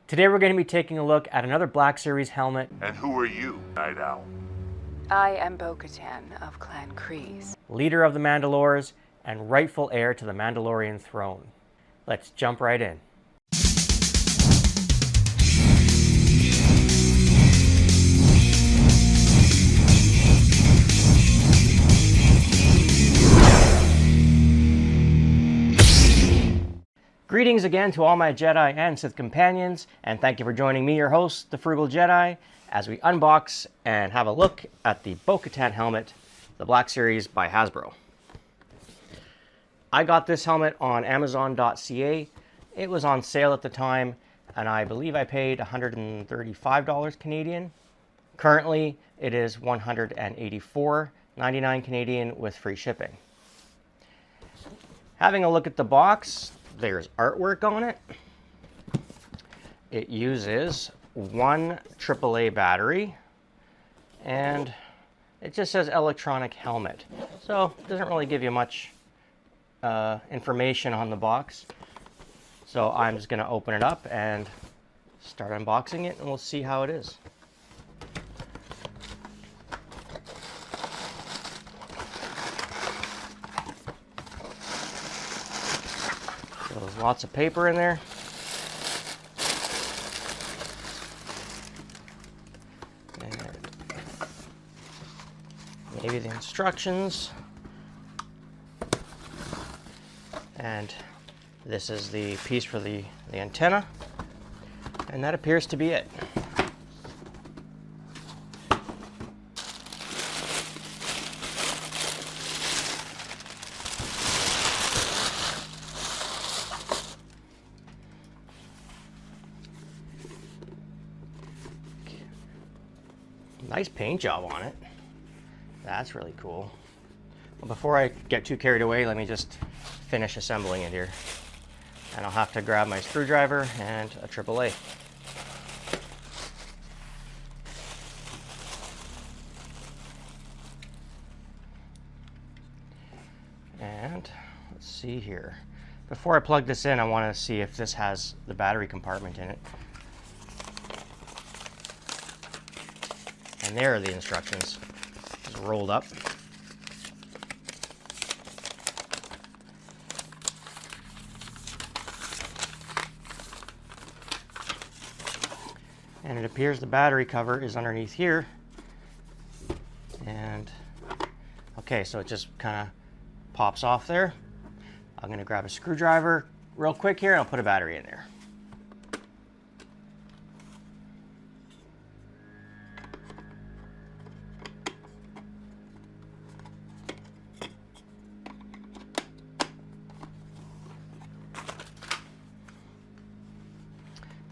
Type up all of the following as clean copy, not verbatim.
Today we're going to be taking a look at another Black Series helmet. And who are you, Night Owl? I am Bo-Katan of Clan Kyrze, Leader of the Mandalores and rightful heir to the Mandalorian throne. Let's jump right in. Greetings again to all my Jedi and Sith companions, and thank you for joining me, your host, the Frugal Jedi, as we unbox and have a look at the Bo-Katan helmet, the Black Series by Hasbro. I got this helmet on Amazon.ca. It was on sale at the time, and I believe I paid $135 Canadian. Currently, it is $184.99 Canadian with free shipping. Having a look at the box, there's artwork on it. It uses one AAA battery, and it just says electronic helmet. So it doesn't really give you much information on the box. So I'm just going to open it up and start unboxing it, and we'll see how it is. So there's lots of paper in there. And maybe the instructions. And this is the piece for the antenna. And that appears to be it. Nice paint job on it. That's really cool. Well, before I get too carried away, let me just finish assembling it here. And I'll have to grab my screwdriver and a AAA. And let's see here. Before I plug this in, I want to see if this has the battery compartment in it. And there are the instructions, just rolled up. And it appears the battery cover is underneath here. And okay, so it just kind of pops off there. I'm gonna grab a screwdriver real quick here, and I'll put a battery in there.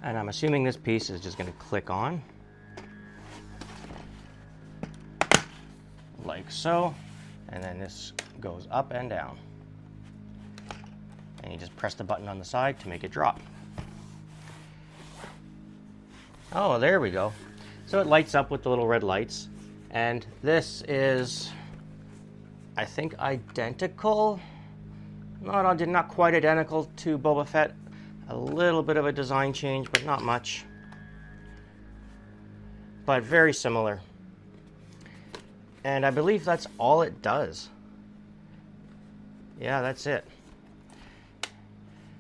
And I'm assuming this piece is just going to click on, like so, and then this goes up and down. And you just press the button on the side to make it drop. Oh, there we go. So it lights up with the little red lights. And this is, I think, identical. Not quite identical to Boba Fett. A little bit of a design change, but not much. But very similar. And I believe that's all it does. Yeah, that's it.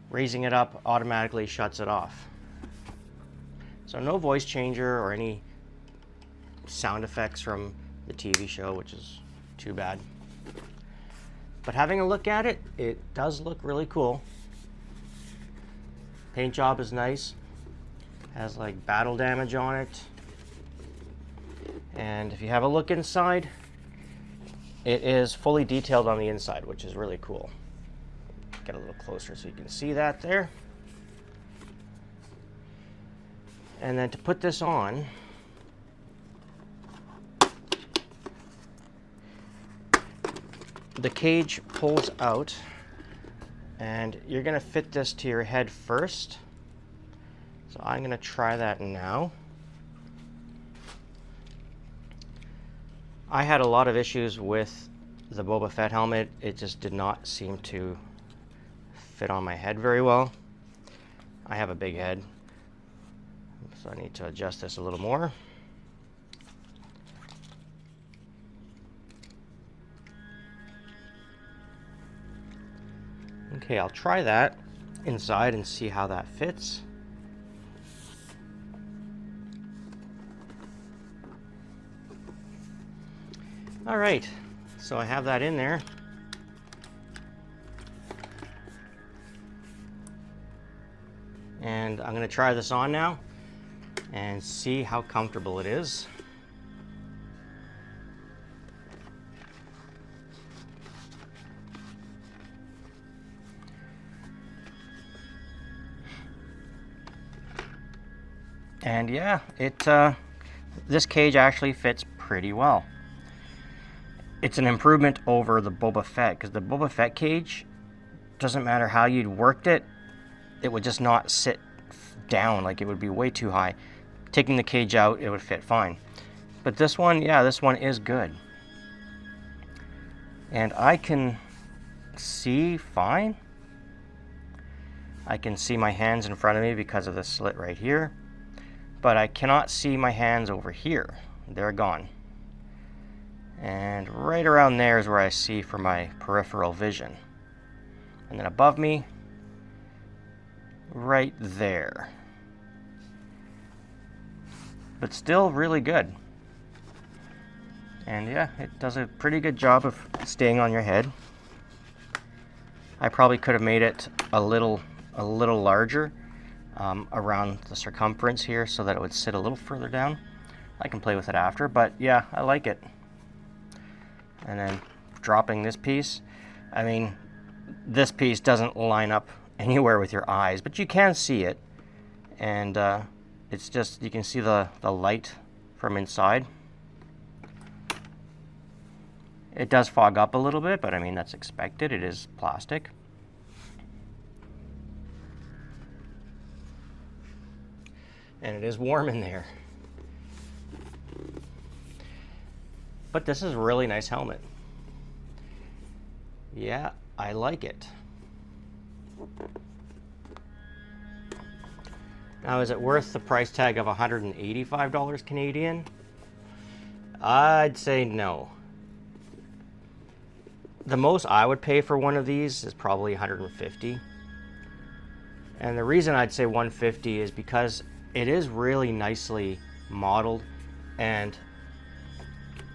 Raising it up automatically shuts it off. So no voice changer or any sound effects from the TV show, which is too bad. But having a look at it, it does look really cool. Paint job is nice. Has like battle damage on it. And if you have a look inside, it is fully detailed on the inside, which is really cool. Get a little closer so you can see that there. And then to put this on, the cage pulls out. And you're going to fit this to your head first. So I'm going to try that now. I had a lot of issues with the Boba Fett helmet. It just did not seem to fit on my head very well. I have a big head. So I need to adjust this a little more. Okay, I'll try that inside and see how that fits. All right, so I have that in there. And I'm gonna try this on now and see how comfortable it is. And yeah, this cage actually fits pretty well. It's an improvement over the Boba Fett, because the Boba Fett cage, doesn't matter how you'd worked it, it would just not sit down, like it would be way too high. Taking the cage out, it would fit fine. But this one, yeah, this one is good. And I can see fine. I can see my hands in front of me because of this slit right here. But I cannot see my hands over here. They're gone. And right around there is where I see for my peripheral vision. And then above me, right there. But still really good. And yeah, it does a pretty good job of staying on your head. I probably could have made it a little larger around the circumference here so that it would sit a little further down. I can play with it after, but yeah, I like it. And then dropping this piece, I mean, this piece doesn't line up anywhere with your eyes, but you can see it. And it's just, you can see the light from inside. It does fog up a little bit, but I mean, that's expected. It is plastic. And it is warm in there. But this is a really nice helmet. Yeah, I like it. Now, is it worth the price tag of $185 Canadian? I'd say no. The most I would pay for one of these is probably $150. And the reason I'd say $150 is because it is really nicely modeled, and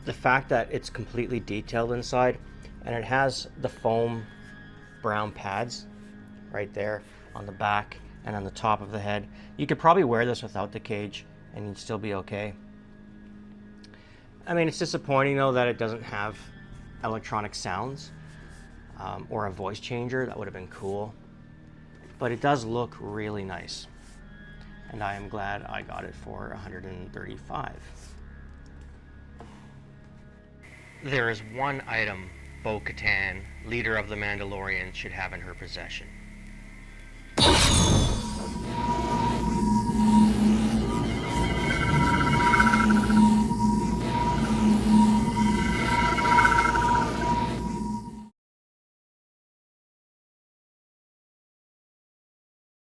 the fact that it's completely detailed inside, and it has the foam brown pads right there on the back and on the top of the head. You could probably wear this without the cage and you'd still be okay. I mean, it's disappointing though that it doesn't have electronic sounds or a voice changer. That would have been cool. But it does look really nice. And I am glad I got it for $135. There is one item Bo-Katan, leader of the Mandalorians, should have in her possession.